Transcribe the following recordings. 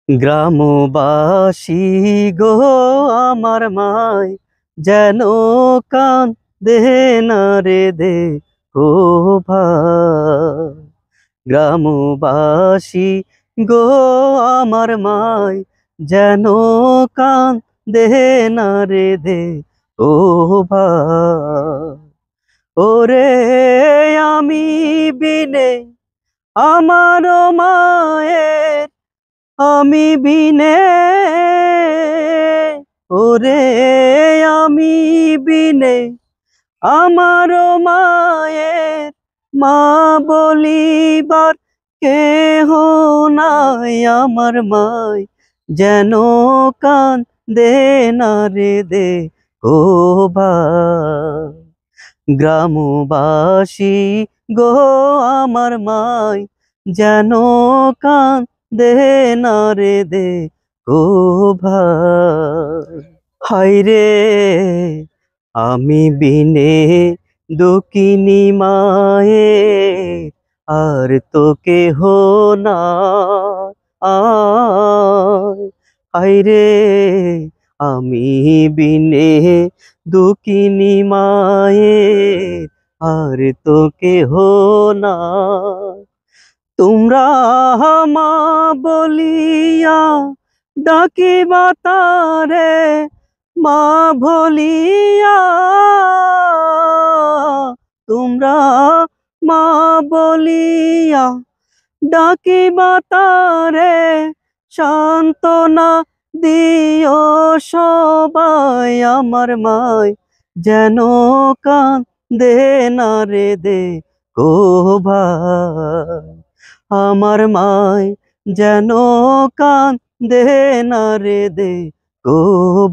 গ্রামবাসী গো আমার মায় যেন কান্দে না রে দে ও ভাই। গ্রামবাসী গো আমার মায় যেন কান্দে না রে দে ও ভাই। ওরে আমি বিনে আমার মায়ের, আমি বিনে, ওরে আমি বিনে আমার মায়ের, মা বলিবার কেহ নাই। আমার মায় যেন কান্দে না রে দে ও ভাই। গ্রামবাসী গো আমার মায় যেন কান্দে না রে দে ও ভাই। হায়রে আমি বিনে দুঃখিনী মায়ে, আর তো কেহ না। হায়রে আমি বিনে দুঃখিনী মায়ে, আর তো কেহ না। তোমরা মা বলিয়া ডাকিবা তারে, মা বলিয়া তোমরা মা বলিয়া ডাকিবা তারে, সান্ত্বনা দিও সবাই। আমার মায় যেন কান্দে না রে দে ও ভাই। আমার মায় যেন কান্দে না রে দে ও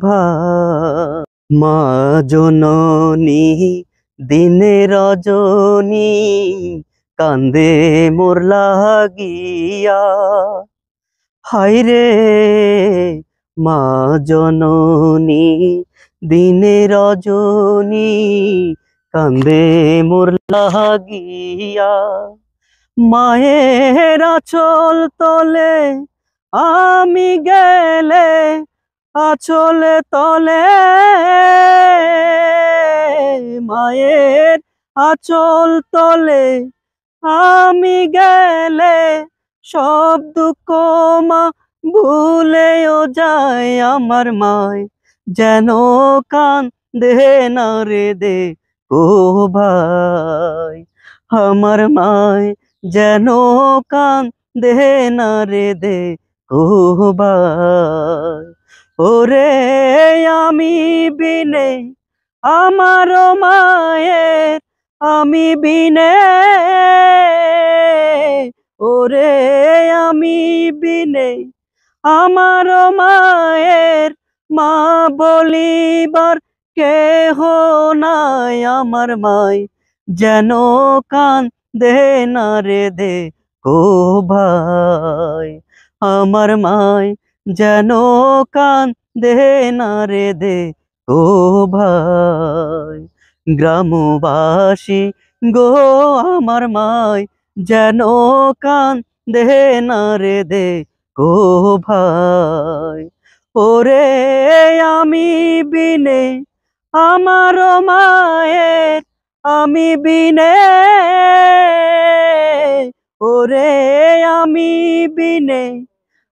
ভাই। মা জননী দিনে রজনী কান্দে মোর লাগিয়া। হায়রে মা জননী দিনে রজনী কান্দে মোর লাগিয়া। মায়ের আঁচল তলে আমি গেলে, আঁচল তলে মায়ের আঁচল তলে আমি গেলে, সব দুঃখ মা ভুলেও যায়। আমার মায় যেন কান্দে না রে দে ও ভাই। আমার মায় যেন কান্দে না রে দে ও ভাই। ওরে আমি বিনে আমার মায়ের, আমি বিনে, ওরে আমি বিনে আমার মায়ের, মা বলিবার কেহ নাই। আমার মায় যেন কান্দে না রে দে ও ভাই। আমার মায় যেন কান্দে না রে দে ও ভাই। গ্রামবাসী গো আমার মায় যেন কান্দে না রে দে ও ভাই। ওরে আমি বিনে আমার মায়ের, আমি বিনে, ওরে আমি বিনে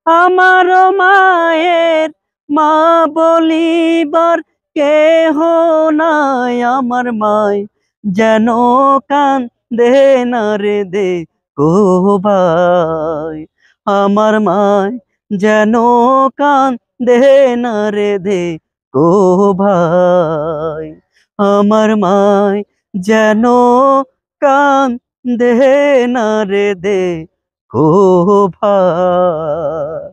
আমার মায়ের, মা বলিবার কেহ নাই। আমার মায় যেন কান্দে না রে দে ও ভাই। আমার মায় যেন কান্দে না রে দে ও ভাই। আমার মায় যেন কান্দে না রে দে ও ভাই।